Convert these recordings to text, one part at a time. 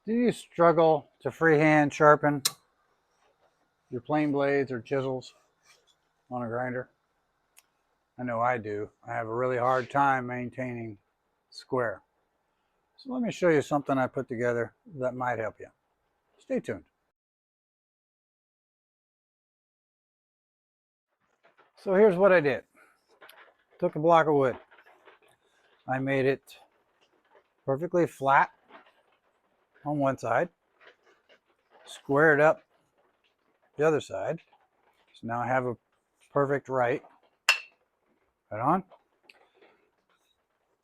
Do you struggle to freehand sharpen your plane blades or chisels on a grinder? I know I do. I have a really hard time maintaining square. So let me show you something I put together that might help you. Stay tuned. So here's what I did. Took a block of wood. I made it perfectly flat on one side, squared up the other side. So now I have a perfect right on.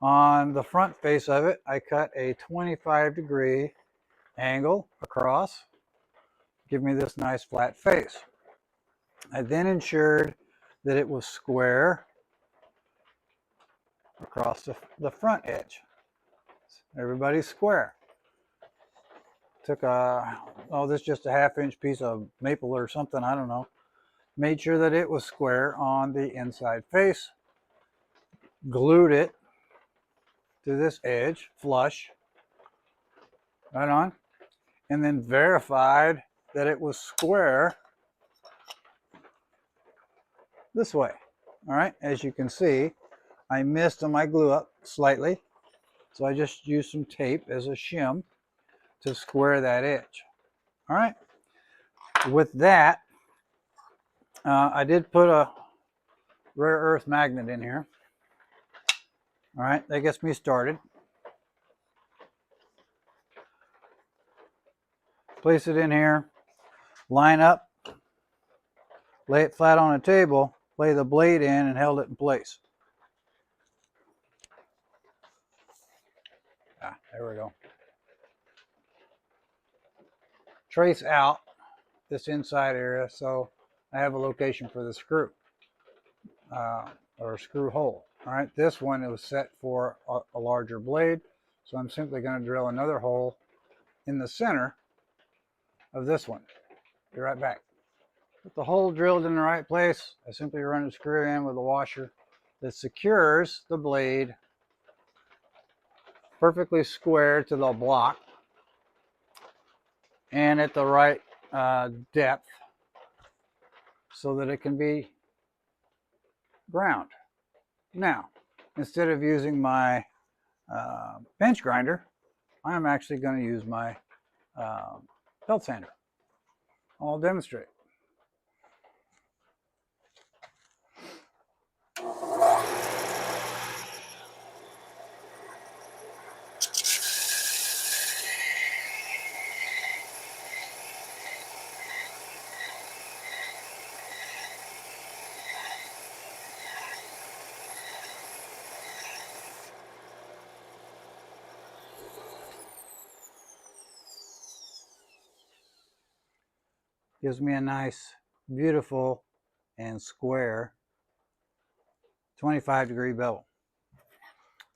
On the front face of it, I cut a 25-degree angle across, give me this nice flat face. I then ensured that it was square across the front edge. Everybody's square. Took this is just a half-inch piece of maple or something, I don't know. Made sure that it was square on the inside face. Glued it to this edge, flush, right on. And then verified that it was square this way. All right, as you can see, I missed on my glue up slightly. So I just used some tape as a shim to square that edge. All right, with that, I did put a rare earth magnet in here. All right, that gets me started. Place it in here, line up, lay it flat on a table, lay the blade in, and held it in place. There we go. Trace out this inside area so I have a location for the screw or screw hole. All right, this one was set for a larger blade, so I'm simply going to drill another hole in the center of this one. Be right back. With the hole drilled in the right place, I simply run a screw in with a washer that secures the blade perfectly square to the block and at the right depth so that it can be ground. Now, instead of using my bench grinder, I'm actually going to use my belt sander. I'll demonstrate. Gives me a nice, beautiful, and square 25-degree bevel.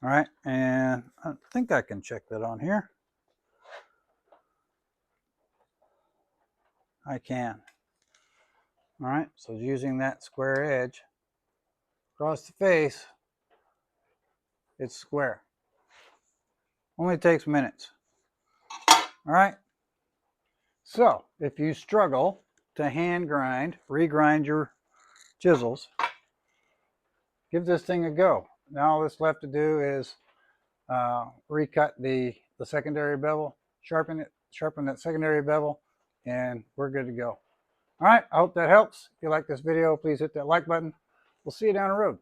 All right, and I think I can check that on here. I can. All right, so using that square edge across the face, it's square. Only takes minutes. All right, so if you struggle to hand grind, regrind your chisels, give this thing a go. Now all that's left to do is recut the secondary bevel, sharpen that secondary bevel, and we're good to go. All right, I hope that helps. If you like this video, please hit that like button. We'll see you down the road.